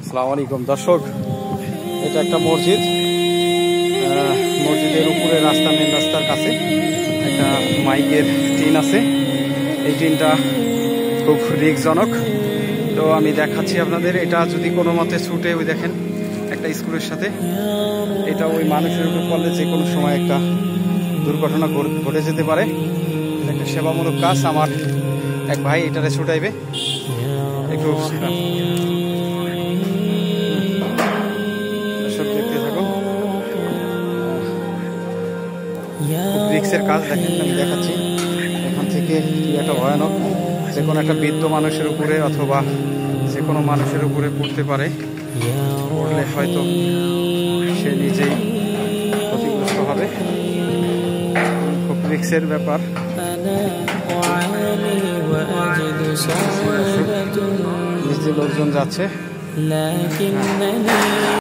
আসসালামু আলাইকুম দর্শক, এটা একটা মসজিদ। মসজিদের উপরে রাস্তা, মেন রাস্তার কাছে একটা মাইকের টিন আছে। এই টিনটা খুব রিস্কজনক, তো আমি দেখাচ্ছি আপনাদের। এটা যদি কোনো মতে ছুটে, ওই দেখেন একটা স্কুলের সাথে, এটা ওই মানুষের উপর পড়লে যে কোনো সময় একটা দুর্ঘটনা ঘটে যেতে পারে। একটা সেবামূলক কাজ। আমার এক ভাই এটারে ছুটাইবে, একটু দেখতে থাকুন। খুব রিস্কের কাজ, দেখেন আমি দেখাচ্ছি এখান থেকে। কি একটা ভয়ানক, যে কোনো একটা বৃদ্ধ মানুষের উপরে অথবা যে কোনো মানুষের উপরে পড়তে পারে। পড়লে হয়তো সে নিজেই ক্ষতিগ্রস্ত হবে। খুব রিস্কের ব্যাপার। নিজে লোকজন যাচ্ছে।